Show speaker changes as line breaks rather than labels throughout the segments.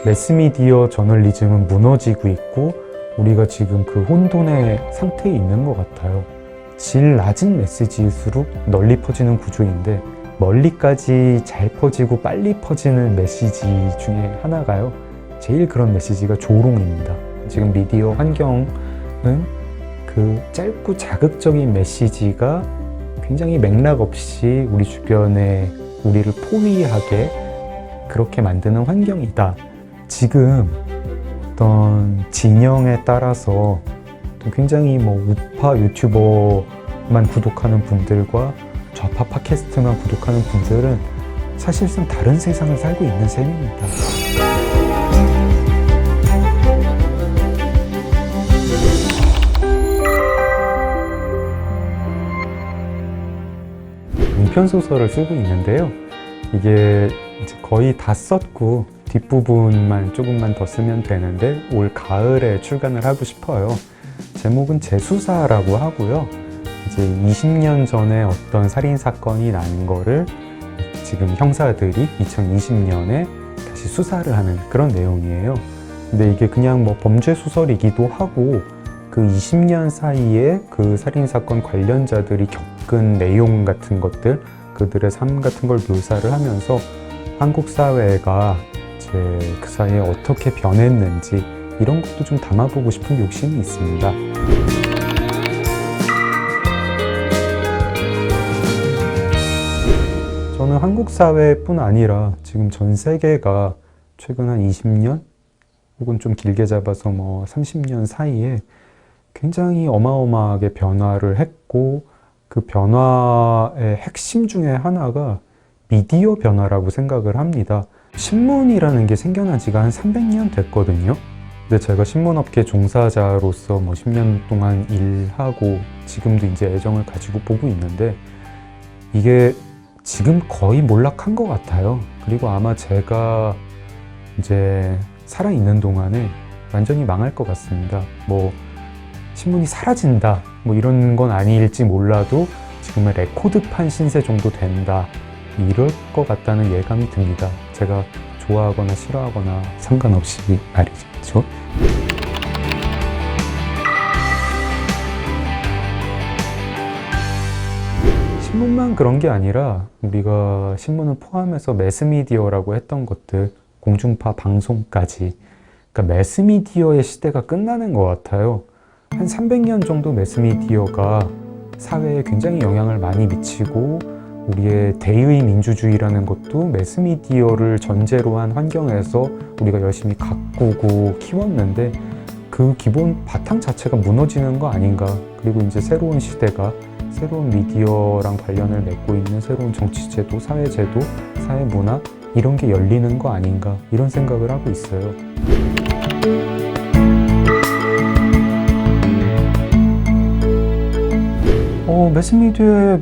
매스미디어 저널리즘은 무너지고 있고 우리가 지금 그 혼돈의 상태에 있는 것 같아요. 질 낮은 메시지일수록 널리 퍼지는 구조인데 멀리까지 잘 퍼지고 빨리 퍼지는 메시지 중에 하나가요. 제일 그런 메시지가 조롱입니다. 지금 미디어 환경은 그 짧고 자극적인 메시지가 굉장히 맥락 없이 우리 주변에 우리를 포위하게 그렇게 만드는 환경이다. 지금 어떤 진영에 따라서 굉장히 우파 유튜버만 구독하는 분들과 좌파 팟캐스트만 구독하는 분들은 사실상 다른 세상을 살고 있는 셈입니다. 단편소설을 쓰고 있는데요. 이게 이제 거의 다 썼고 뒷부분만 조금만 더 쓰면 되는데 올 가을에 출간을 하고 싶어요. 제목은 재수사라고 하고요. 이제 20년 전에 어떤 살인사건이 난 거를 지금 형사들이 2020년에 다시 수사를 하는 그런 내용이에요. 근데 이게 그냥 범죄 소설이기도 하고 그 20년 사이에 그 살인사건 관련자들이 겪은 내용 같은 것들, 그들의 삶 같은 걸 묘사를 하면서 한국 사회가 이제 그 사이에 어떻게 변했는지 이런 것도 좀 담아보고 싶은 욕심이 있습니다. 저는 한국 사회뿐 아니라 지금 전 세계가 최근 한 20년 혹은 좀 길게 잡아서 30년 사이에 굉장히 어마어마하게 변화를 했고 그 변화의 핵심 중에 하나가 미디어 변화라고 생각을 합니다. 신문이라는 게 생겨난 지가 한 300년 됐거든요. 근데 제가 신문업계 종사자로서 10년 동안 일하고 지금도 이제 애정을 가지고 보고 있는데 이게 지금 거의 몰락한 것 같아요. 그리고 아마 제가 이제 살아있는 동안에 완전히 망할 것 같습니다. 신문이 사라진다 이런 건 아닐지 몰라도 지금은 레코드판 신세 정도 된다 이럴 것 같다는 예감이 듭니다. 제가 좋아하거나 싫어하거나 상관없이 말이죠. 신문만 그런 게 아니라 우리가 신문을 포함해서 매스미디어라고 했던 것들, 공중파 방송까지, 그러니까 매스미디어의 시대가 끝나는 것 같아요. 한 300년 정도 매스미디어가 사회에 굉장히 영향을 많이 미치고 우리의 대의 민주주의라는 것도 매스미디어를 전제로 한 환경에서 우리가 열심히 가꾸고 키웠는데 그 기본 바탕 자체가 무너지는 거 아닌가. 그리고 이제 새로운 시대가 새로운 미디어랑 관련을 맺고 있는 새로운 정치제도, 사회제도, 사회문화 이런 게 열리는 거 아닌가 이런 생각을 하고 있어요. 매스미디어에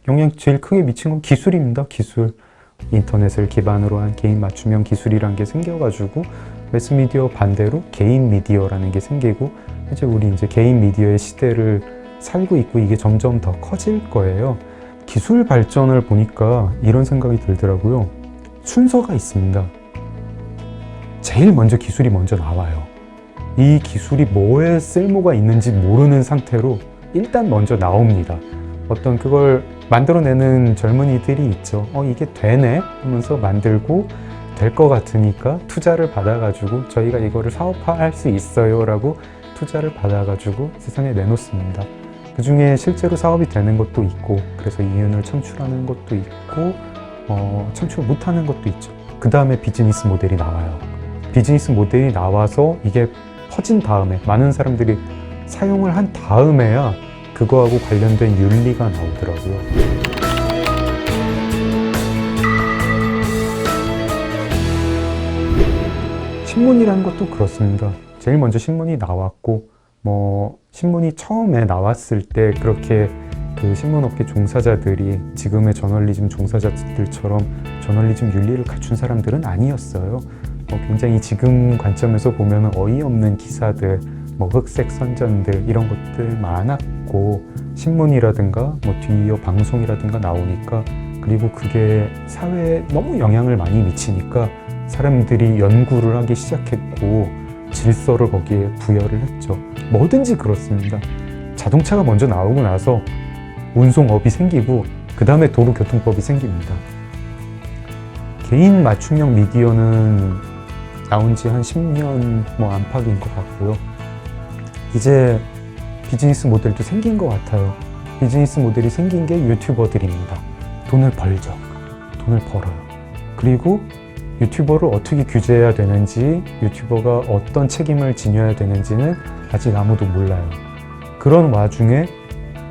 영향 제일 크게 미친 건 기술입니다. 기술. 인터넷을 기반으로 한 개인 맞춤형 기술이란 게 생겨가지고 매스미디어 반대로 개인 미디어라는 게 생기고 이제 우리 이제 개인 미디어의 시대를 살고 있고 이게 점점 더 커질 거예요. 기술 발전을 보니까 이런 생각이 들더라고요. 순서가 있습니다. 제일 먼저 기술이 먼저 나와요. 이 기술이 뭐에 쓸모가 있는지 모르는 상태로 일단 먼저 나옵니다. 어떤 그걸 만들어내는 젊은이들이 있죠. 이게 되네 하면서 만들고 될 것 같으니까 투자를 받아가지고 저희가 이거를 사업화할 수 있어요 라고 투자를 받아가지고 세상에 내놓습니다. 그 중에 실제로 사업이 되는 것도 있고 그래서 이윤을 창출하는 것도 있고 창출 못하는 것도 있죠. 그 다음에 비즈니스 모델이 나와요. 비즈니스 모델이 나와서 이게 퍼진 다음에 많은 사람들이 사용을 한 다음에야 그거하고 관련된 윤리가 나오더라고요. 신문이라는 것도 그렇습니다. 제일 먼저 신문이 나왔고 신문이 처음에 나왔을 때 그렇게 그 신문업계 종사자들이 지금의 저널리즘 종사자들처럼 저널리즘 윤리를 갖춘 사람들은 아니었어요. 굉장히 지금 관점에서 보면 어이없는 기사들, 흑색 선전들 이런 것들 많았고 신문이라든가 뒤이어 방송이라든가 나오니까 그리고 그게 사회에 너무 영향을 많이 미치니까 사람들이 연구를 하기 시작했고 질서를 거기에 부여를 했죠. 뭐든지 그렇습니다. 자동차가 먼저 나오고 나서 운송업이 생기고 그 다음에 도로교통법이 생깁니다. 개인 맞춤형 미디어는 나온 지 한 10년 안팎인 것 같고요. 이제 비즈니스 모델도 생긴 것 같아요. 비즈니스 모델이 생긴 게 유튜버들입니다. 돈을 벌죠. 돈을 벌어요. 그리고 유튜버를 어떻게 규제해야 되는지, 유튜버가 어떤 책임을 지녀야 되는지는 아직 아무도 몰라요. 그런 와중에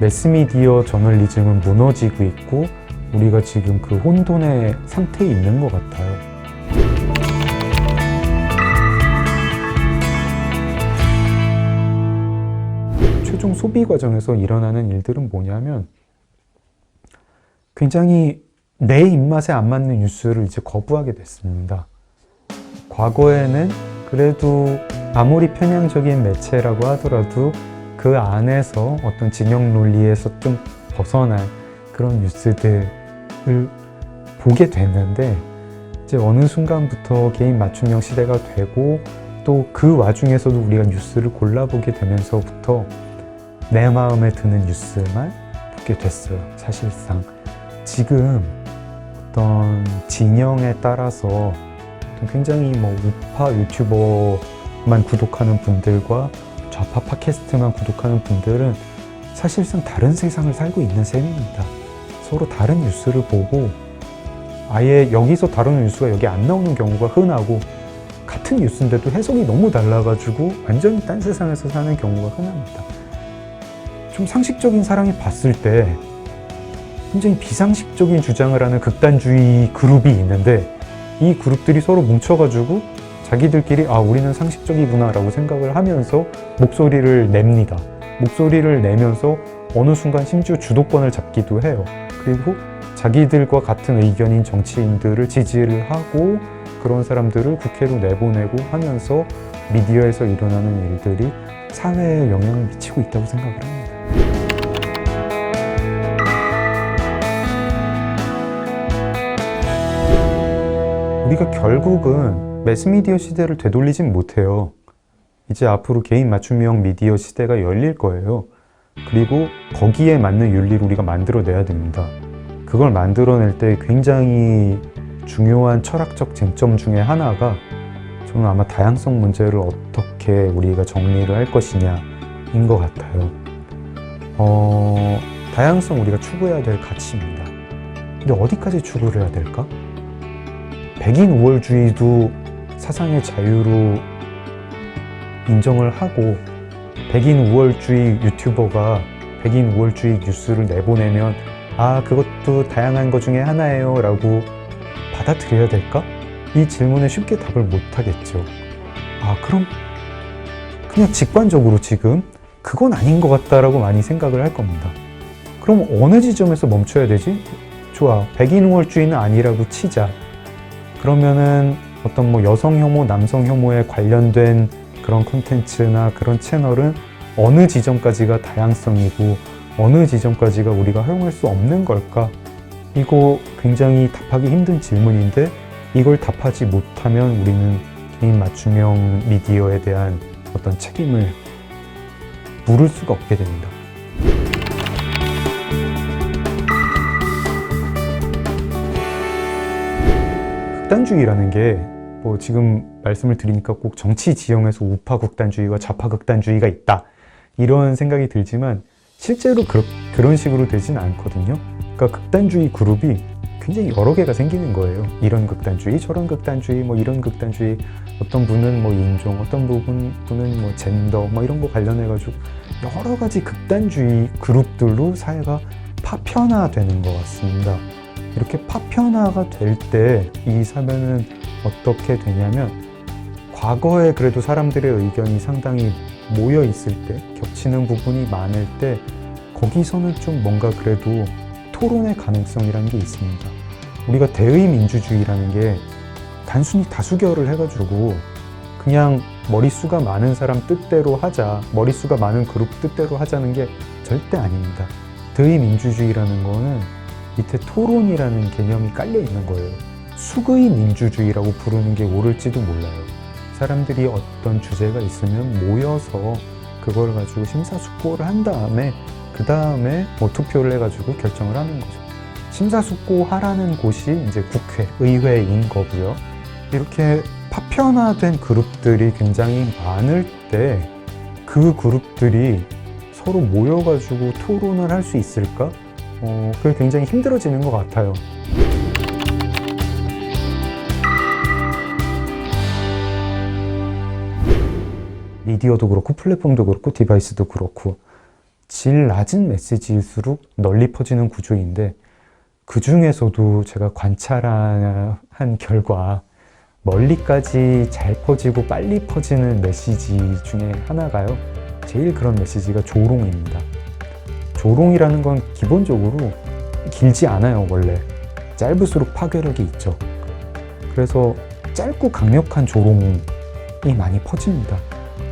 매스미디어 저널리즘은 무너지고 있고 우리가 지금 그 혼돈의 상태에 있는 것 같아요. 최종 소비 과정에서 일어나는 일들은 뭐냐면 굉장히 내 입맛에 안 맞는 뉴스를 이제 거부하게 됐습니다. 과거에는 그래도 아무리 편향적인 매체라고 하더라도 그 안에서 어떤 진영 논리에서 좀 벗어난 그런 뉴스들을 보게 됐는데 이제 어느 순간부터 개인 맞춤형 시대가 되고 또 그 와중에서도 우리가 뉴스를 골라보게 되면서부터 내 마음에 드는 뉴스만 보게 됐어요. 사실상 지금 어떤 진영에 따라서 굉장히 우파 유튜버만 구독하는 분들과 좌파 팟캐스트만 구독하는 분들은 사실상 다른 세상을 살고 있는 셈입니다. 서로 다른 뉴스를 보고 아예 여기서 다루는 뉴스가 여기 안 나오는 경우가 흔하고 같은 뉴스인데도 해석이 너무 달라가지고 완전히 딴 세상에서 사는 경우가 흔합니다. 좀 상식적인 사람이 봤을 때 굉장히 비상식적인 주장을 하는 극단주의 그룹이 있는데 이 그룹들이 서로 뭉쳐가지고 자기들끼리 우리는 상식적이구나 라고 생각을 하면서 목소리를 냅니다. 목소리를 내면서 어느 순간 심지어 주도권을 잡기도 해요. 그리고 자기들과 같은 의견인 정치인들을 지지를 하고 그런 사람들을 국회로 내보내고 하면서 미디어에서 일어나는 일들이 사회에 영향을 미치고 있다고 생각을 합니다. 우리가 결국은 매스미디어 시대를 되돌리진 못해요. 이제 앞으로 개인 맞춤형 미디어 시대가 열릴 거예요. 그리고 거기에 맞는 윤리를 우리가 만들어내야 됩니다. 그걸 만들어낼 때 굉장히 중요한 철학적 쟁점 중에 하나가 저는 아마 다양성 문제를 어떻게 우리가 정리를 할 것이냐인 것 같아요. 다양성 우리가 추구해야 될 가치입니다. 근데 어디까지 추구를 해야 될까? 백인 우월주의도 사상의 자유로 인정을 하고 백인 우월주의 유튜버가 백인 우월주의 뉴스를 내보내면 그것도 다양한 것 중에 하나예요 라고 받아들여야 될까? 이 질문에 쉽게 답을 못 하겠죠. 그럼 그냥 직관적으로 지금 그건 아닌 것 같다라고 많이 생각을 할 겁니다. 그럼 어느 지점에서 멈춰야 되지? 좋아, 백인 우월주의는 아니라고 치자. 그러면은 어떤 여성 혐오, 남성 혐오에 관련된 그런 콘텐츠나 그런 채널은 어느 지점까지가 다양성이고 어느 지점까지가 우리가 허용할 수 없는 걸까? 이거 굉장히 답하기 힘든 질문인데 이걸 답하지 못하면 우리는 개인 맞춤형 미디어에 대한 어떤 책임을 물을 수가 없게 됩니다. 극단주의라는 게 지금 말씀을 드리니까 꼭 정치 지형에서 우파 극단주의와 좌파 극단주의가 있다 이런 생각이 들지만 실제로 그런 식으로 되진 않거든요. 그러니까 극단주의 그룹이 굉장히 여러 개가 생기는 거예요. 이런 극단주의, 저런 극단주의, 이런 극단주의, 어떤 분은 인종, 어떤 분은 젠더, 이런 거 관련해가지고 여러 가지 극단주의 그룹들로 사회가 파편화되는 것 같습니다. 이렇게 파편화가 될 때 이 사회는 어떻게 되냐면 과거에 그래도 사람들의 의견이 상당히 모여 있을 때, 겹치는 부분이 많을 때 거기서는 좀 뭔가 그래도 토론의 가능성이라는 게 있습니다. 우리가 대의민주주의라는 게 단순히 다수결을 해가지고 그냥 머릿수가 많은 사람 뜻대로 하자, 머릿수가 많은 그룹 뜻대로 하자는 게 절대 아닙니다. 대의민주주의라는 거는 밑에 토론이라는 개념이 깔려 있는 거예요. 수의 민주주의라고 부르는 게 옳을지도 몰라요. 사람들이 어떤 주제가 있으면 모여서 그걸 가지고 심사숙고를 한 다음에 그 다음에 뭐 투표를 해가지고 결정을 하는 거죠. 심사숙고하라는 곳이 이제 국회, 의회인 거고요. 이렇게 파편화된 그룹들이 굉장히 많을 때 그 그룹들이 서로 모여가지고 토론을 할 수 있을까? 그게 굉장히 힘들어지는 것 같아요. 미디어도 그렇고 플랫폼도 그렇고 디바이스도 그렇고 질 낮은 메시지일수록 널리 퍼지는 구조인데 그 중에서도 제가 관찰한 결과 멀리까지 잘 퍼지고 빨리 퍼지는 메시지 중에 하나가요. 제일 그런 메시지가 조롱입니다. 조롱이라는 건 기본적으로 길지 않아요, 원래. 짧을수록 파괴력이 있죠. 그래서 짧고 강력한 조롱이 많이 퍼집니다.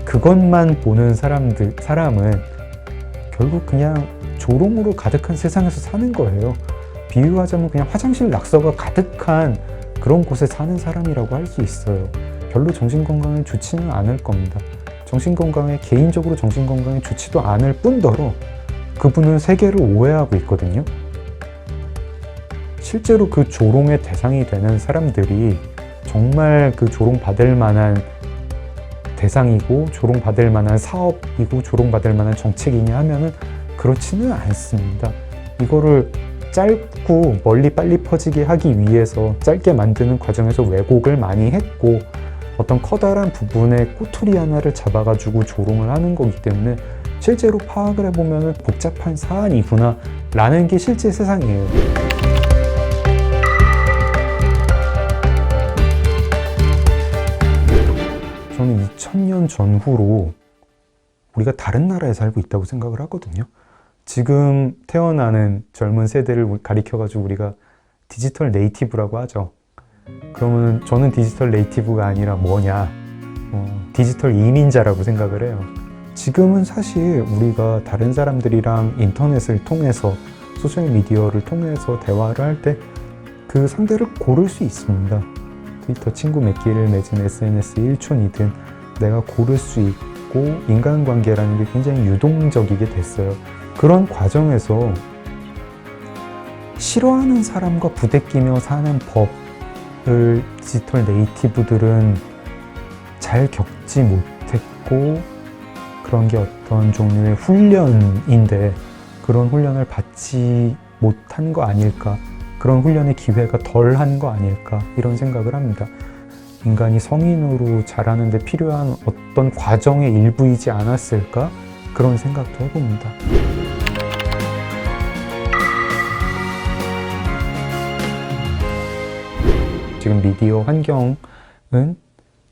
그것만 보는 사람은 결국 그냥 조롱으로 가득한 세상에서 사는 거예요. 비유하자면 그냥 화장실 낙서가 가득한 그런 곳에 사는 사람이라고 할 수 있어요. 별로 정신건강에 좋지는 않을 겁니다. 개인적으로 정신건강에 좋지도 않을 뿐더러 그분은 세계를 오해하고 있거든요. 실제로 그 조롱의 대상이 되는 사람들이 정말 그 조롱받을 만한 대상이고 조롱받을 만한 사업이고 조롱받을 만한 정책이냐 하면은 그렇지는 않습니다. 이거를 짧고 멀리 빨리 퍼지게 하기 위해서 짧게 만드는 과정에서 왜곡을 많이 했고 어떤 커다란 부분에 꼬투리 하나를 잡아가지고 조롱을 하는 거기 때문에 실제로 파악을 해보면 복잡한 사안이구나 라는 게 실제 세상이에요. 저는 2000년 전후로 우리가 다른 나라에 살고 있다고 생각을 하거든요. 지금 태어나는 젊은 세대를 가리켜가지고 우리가 디지털 네이티브라고 하죠. 그러면 저는 디지털 네이티브가 아니라 뭐냐? 디지털 이민자라고 생각을 해요. 지금은 사실 우리가 다른 사람들이랑 인터넷을 통해서 소셜미디어를 통해서 대화를 할 때 그 상대를 고를 수 있습니다. 트위터 친구 맺기를 맺은 SNS 1촌이든 내가 고를 수 있고 인간관계라는 게 굉장히 유동적이게 됐어요. 그런 과정에서 싫어하는 사람과 부대끼며 사는 법을 디지털 네이티브들은 잘 겪지 못했고 그런 게 어떤 종류의 훈련인데 그런 훈련을 받지 못한 거 아닐까, 그런 훈련의 기회가 덜한 거 아닐까 이런 생각을 합니다. 인간이 성인으로 자라는 데 필요한 어떤 과정의 일부이지 않았을까 그런 생각도 해봅니다. 지금 미디어 환경은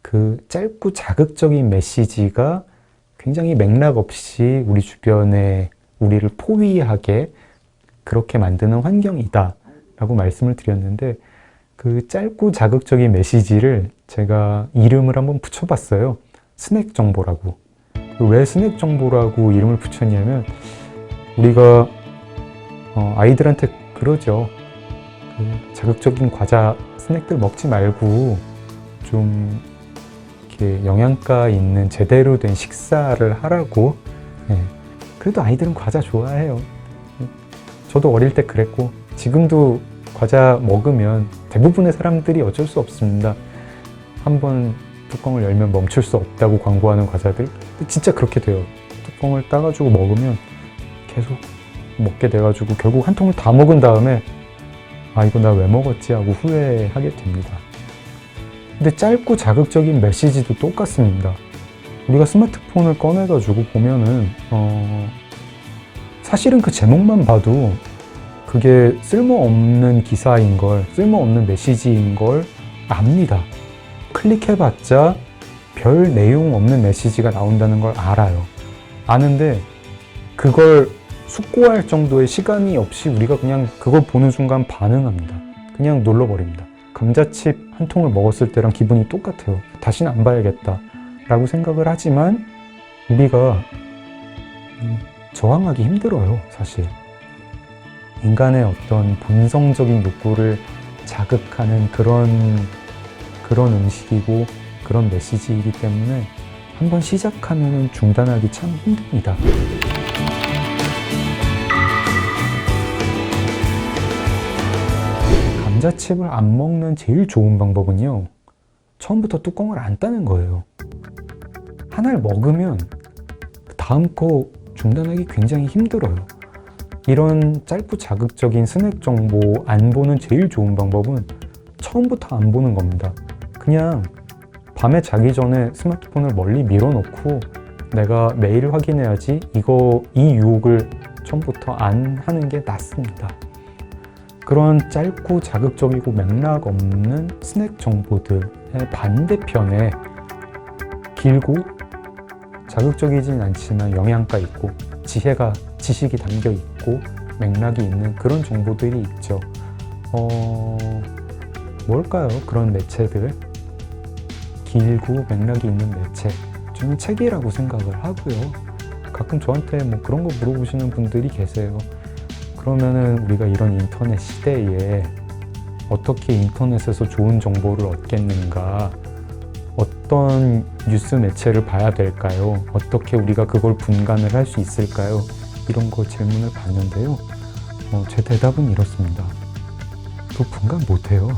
그 짧고 자극적인 메시지가 굉장히 맥락 없이 우리 주변에 우리를 포위하게 그렇게 만드는 환경이다 라고 말씀을 드렸는데 그 짧고 자극적인 메시지를 제가 이름을 한번 붙여봤어요. 스낵 정보라고. 왜 스낵 정보라고 이름을 붙였냐면 우리가 아이들한테 그러죠. 그 자극적인 과자 스낵들 먹지 말고 좀 이렇게 영양가 있는 제대로 된 식사를 하라고. 그래도 아이들은 과자 좋아해요. 저도 어릴 때 그랬고 지금도 과자 먹으면 대부분의 사람들이 어쩔 수 없습니다. 한번 뚜껑을 열면 멈출 수 없다고 광고하는 과자들 진짜 그렇게 돼요. 뚜껑을 따가지고 먹으면 계속 먹게 돼가지고 결국 한 통을 다 먹은 다음에 아 이거 나 왜 먹었지 하고 후회하게 됩니다. 근데 짧고 자극적인 메시지도 똑같습니다. 우리가 스마트폰을 꺼내가지고 보면은 사실은 그 제목만 봐도 그게 쓸모없는 기사인 걸, 쓸모없는 메시지인 걸 압니다. 클릭해봤자 별 내용 없는 메시지가 나온다는 걸 알아요. 아는데 그걸 숙고할 정도의 시간이 없이 우리가 그냥 그걸 보는 순간 반응합니다. 그냥 눌러버립니다. 감자칩 한 통을 먹었을 때랑 기분이 똑같아요. 다시는 안 봐야겠다 라고 생각을 하지만 우리가 저항하기 힘들어요, 사실. 인간의 어떤 본성적인 욕구를 자극하는 그런 음식이고 그런 메시지이기 때문에 한번 시작하면 중단하기 참 힘듭니다. 감자칩을 안 먹는 제일 좋은 방법은요, 처음부터 뚜껑을 안 따는 거예요. 하나를 먹으면 다음 거 중단하기 굉장히 힘들어요. 이런 짧고 자극적인 스낵 정보 안 보는 제일 좋은 방법은 처음부터 안 보는 겁니다. 그냥 밤에 자기 전에 스마트폰을 멀리 밀어놓고 내가 매일 확인해야지 이 유혹을 처음부터 안 하는 게 낫습니다. 그런 짧고 자극적이고 맥락 없는 스낵 정보들의 반대편에 길고 자극적이진 않지만 영양가 있고 지식이 담겨 있고 맥락이 있는 그런 정보들이 있죠. 뭘까요? 그런 매체들, 길고 맥락이 있는 매체, 저는 책이라고 생각을 하고요. 가끔 저한테 뭐 그런 거 물어보시는 분들이 계세요. 그러면은 우리가 이런 인터넷 시대에 어떻게 인터넷에서 좋은 정보를 얻겠는가? 어떤 뉴스 매체를 봐야 될까요? 어떻게 우리가 그걸 분간을 할 수 있을까요? 이런 거 질문을 받는데요. 제 대답은 이렇습니다. 그거 분간 못해요.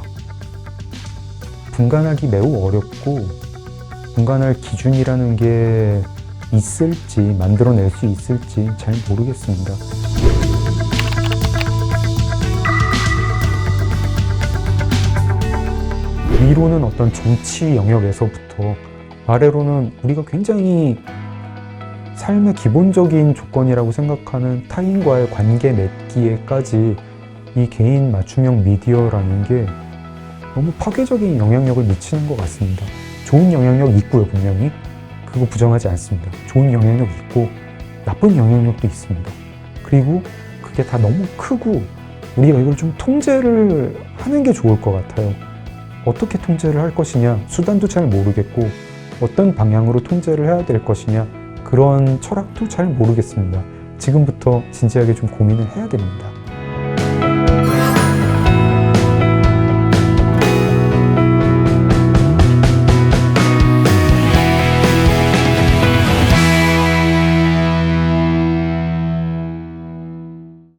분간하기 매우 어렵고 분간할 기준이라는 게 있을지, 만들어낼 수 있을지 잘 모르겠습니다. 위로는 어떤 정치 영역에서부터 아래로는 우리가 굉장히 삶의 기본적인 조건이라고 생각하는 타인과의 관계 맺기에까지 이 개인 맞춤형 미디어라는 게 너무 파괴적인 영향력을 미치는 것 같습니다. 좋은 영향력 있고요, 분명히. 그거 부정하지 않습니다. 좋은 영향력 있고 나쁜 영향력도 있습니다. 그리고 그게 다 너무 크고 우리가 이걸 좀 통제를 하는 게 좋을 것 같아요. 어떻게 통제를 할 것이냐, 수단도 잘 모르겠고 어떤 방향으로 통제를 해야 될 것이냐, 그런 철학도 잘 모르겠습니다. 지금부터 진지하게 좀 고민을 해야 됩니다.